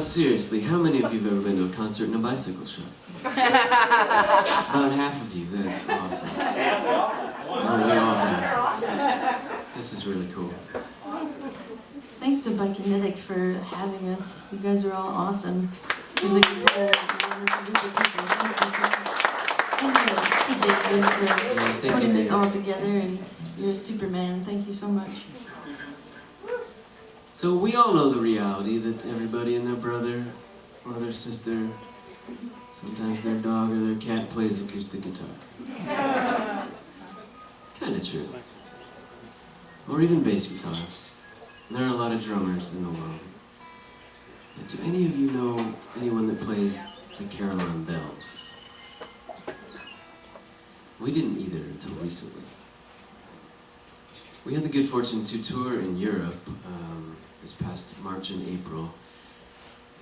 Seriously, how many of you have ever been to a concert in a bicycle shop? About half of you. That's awesome. Oh, we all have. This is really cool. Thanks to Bikenetic for having us. You guys are all awesome. Music is a whole wonderful group of people. Thank you to David for putting this all together, and you're a Superman. Thank you so much. So we all know the reality that everybody and their brother or their sister, sometimes their dog or their cat plays acoustic guitar. Kinda true. Or even bass guitar. There are a lot of drummers in the world. But do any of you know anyone that plays the Carillon bells? We didn't either until recently. We had the good fortune to tour in Europe this past March and April,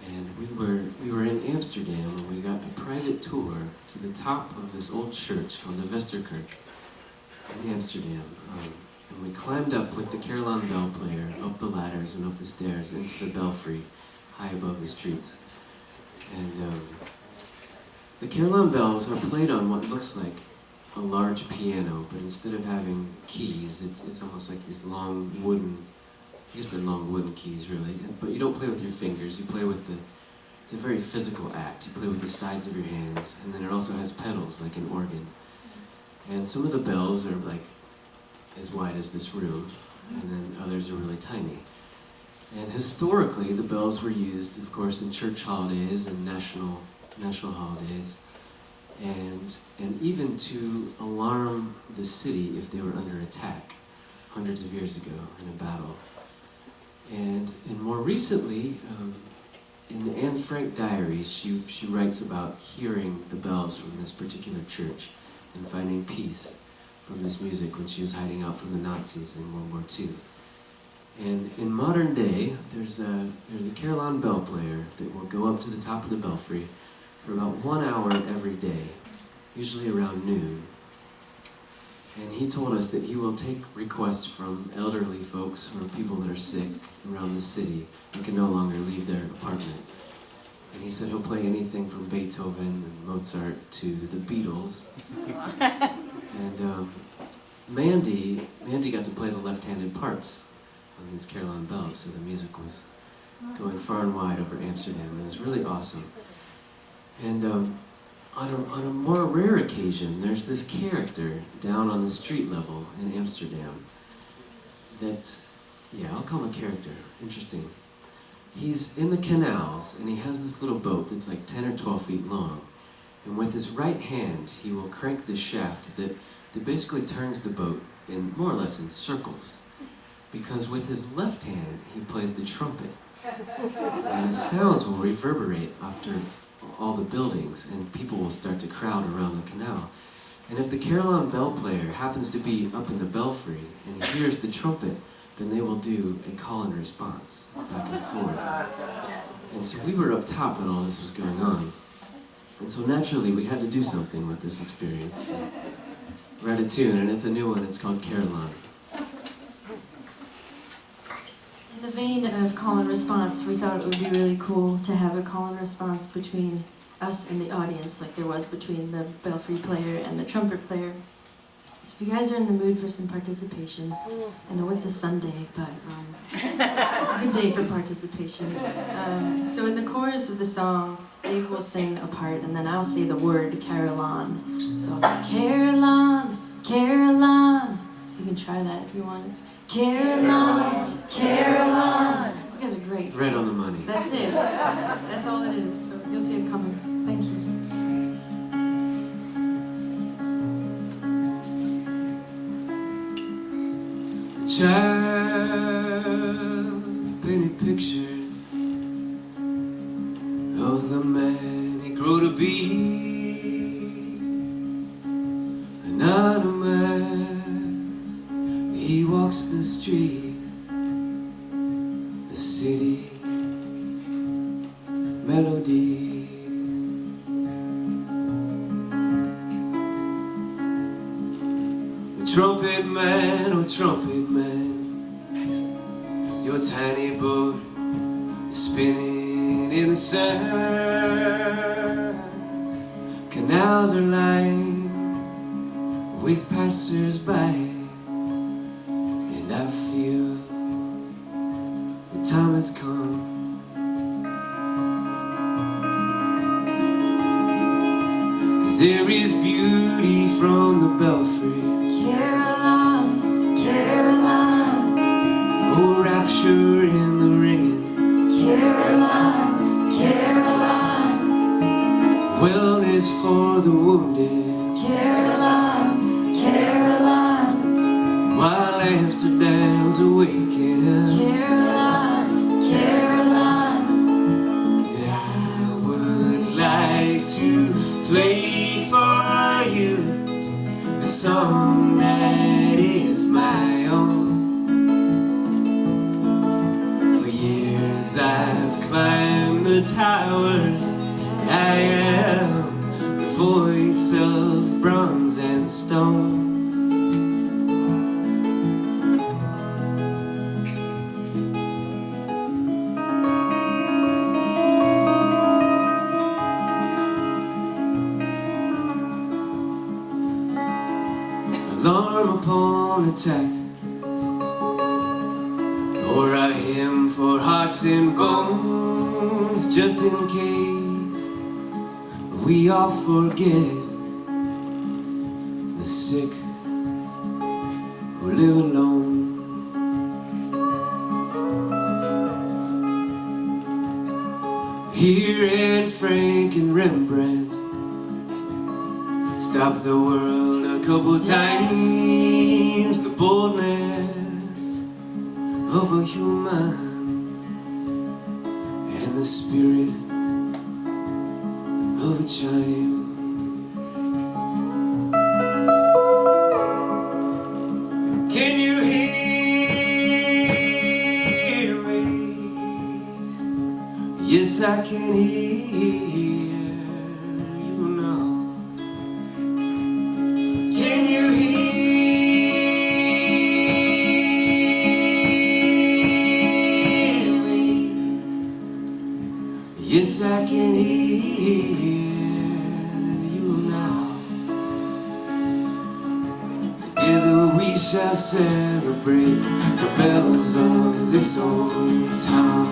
and we were in Amsterdam, and we got a private tour to the top of this old church called the Westerkerk in Amsterdam. And we climbed up with the Carillon bell player up the ladders and up the stairs into the belfry high above the streets. And the Carillon bells are played on what looks like a large piano, but instead of having keys, it's almost like these long wooden, I guess they're long wooden keys really, but you don't play with your fingers, you play with it's a very physical act. You play with the sides of your hands, and then it also has pedals like an organ. And some of the bells are like as wide as this room, and then others are really tiny. And historically, the bells were used, of course, in church holidays and national holidays, and even to alarm the city if they were under attack hundreds of years ago in a battle. And more recently, in the Anne Frank diaries, she writes about hearing the bells from this particular church and finding peace from this music when she was hiding out from the Nazis in World War II. And in modern day, there's a Carillon bell player that will go up to the top of the belfry for about 1 hour every day, usually around noon. And he told us that he will take requests from elderly folks or people that are sick around the city and can no longer leave their apartment. And he said he'll play anything from Beethoven and Mozart to the Beatles. And Mandy got to play the left-handed parts on these Carillon bells, so the music was going far and wide over Amsterdam. It was really awesome. And on a more rare occasion, there's this character down on the street level in Amsterdam that, yeah, I'll call him a character. Interesting. He's in the canals, and he has this little boat that's like 10 or 12 feet long. And with his right hand, he will crank the shaft that basically turns the boat in more or less in circles. Because with his left hand, he plays the trumpet. And the sounds will reverberate after all the buildings, and people will start to crowd around the canal. And if the Carillon bell player happens to be up in the belfry and hears the trumpet, then they will do a call and response back and forth. And so we were up top when all this was going on. And so naturally we had to do something with this experience. We're at a tune, and it's a new one, it's called Carillon. In the vein of call and response, we thought it would be really cool to have a call and response between us and the audience, like there was between the belfry player and the trumpet player. So if you guys are in the mood for some participation, I know it's a Sunday, but it's a good day for participation. So in the chorus of the song, Dave will sing a part, and then I'll say the word Carillon. So I'll go, Carillon, Carillon. So you can try that if you want. It's Carillon, Carillon. You guys are great. Right on the money. That's it. That's all it is. So you'll see it coming. Thank you. The child painted pictures of the man he grew to be, anonymous. He walks the street, the city melody. The trumpet man, oh trumpet man, your tiny boat is spinning Singing in the sun. Canals are lined with passers-by, and I feel the time has come. 'Cause there is beauty from the belfry. Carillon, Carillon, Oh, rapture in the ringing. Carillon, Carillon, Wellness for the wounded. Carillon, Carillon, While Amsterdam's awakening. Carillon, Carillon. I would like to play for you a song that is my own. For years I've climbed the towers. I am the voice of bronze and stone. Alarm upon attack, or a hymn for hearts and bones, just in case we all forget the sick who live alone. Here Anne Frank and Rembrandt stop the world a couple times. The boldness of a human and the spirit of a child. Can you hear me? Yes, I can hear you now. Can you hear me? Yes, I can hear you now. Together we shall celebrate the bells of this old town.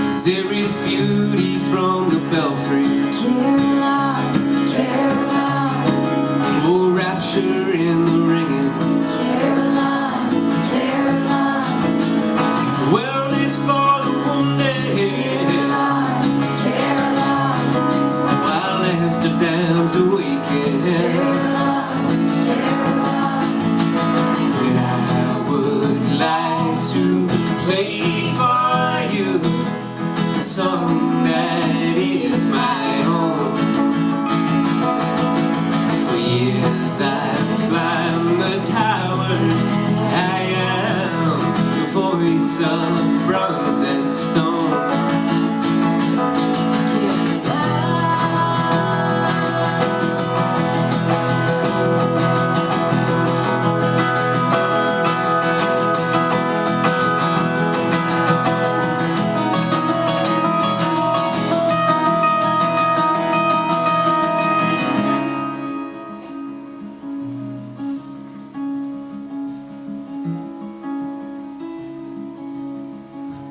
'Cause there is beauty from the belfry. Carillon, Carillon, Oh, rapture in the ringing. Carillon, Carillon, Wellness for the wounded. Carillon, While Amsterdam's awakening. And I would like to play for you a song that is my own. For years I've climbed the towers. I am the voice of bronze and stone.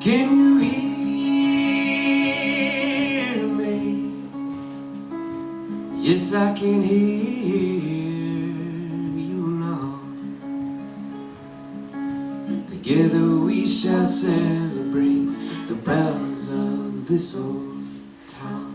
Can you hear me? Yes, I can hear you now. Together we shall celebrate the bells of this old town.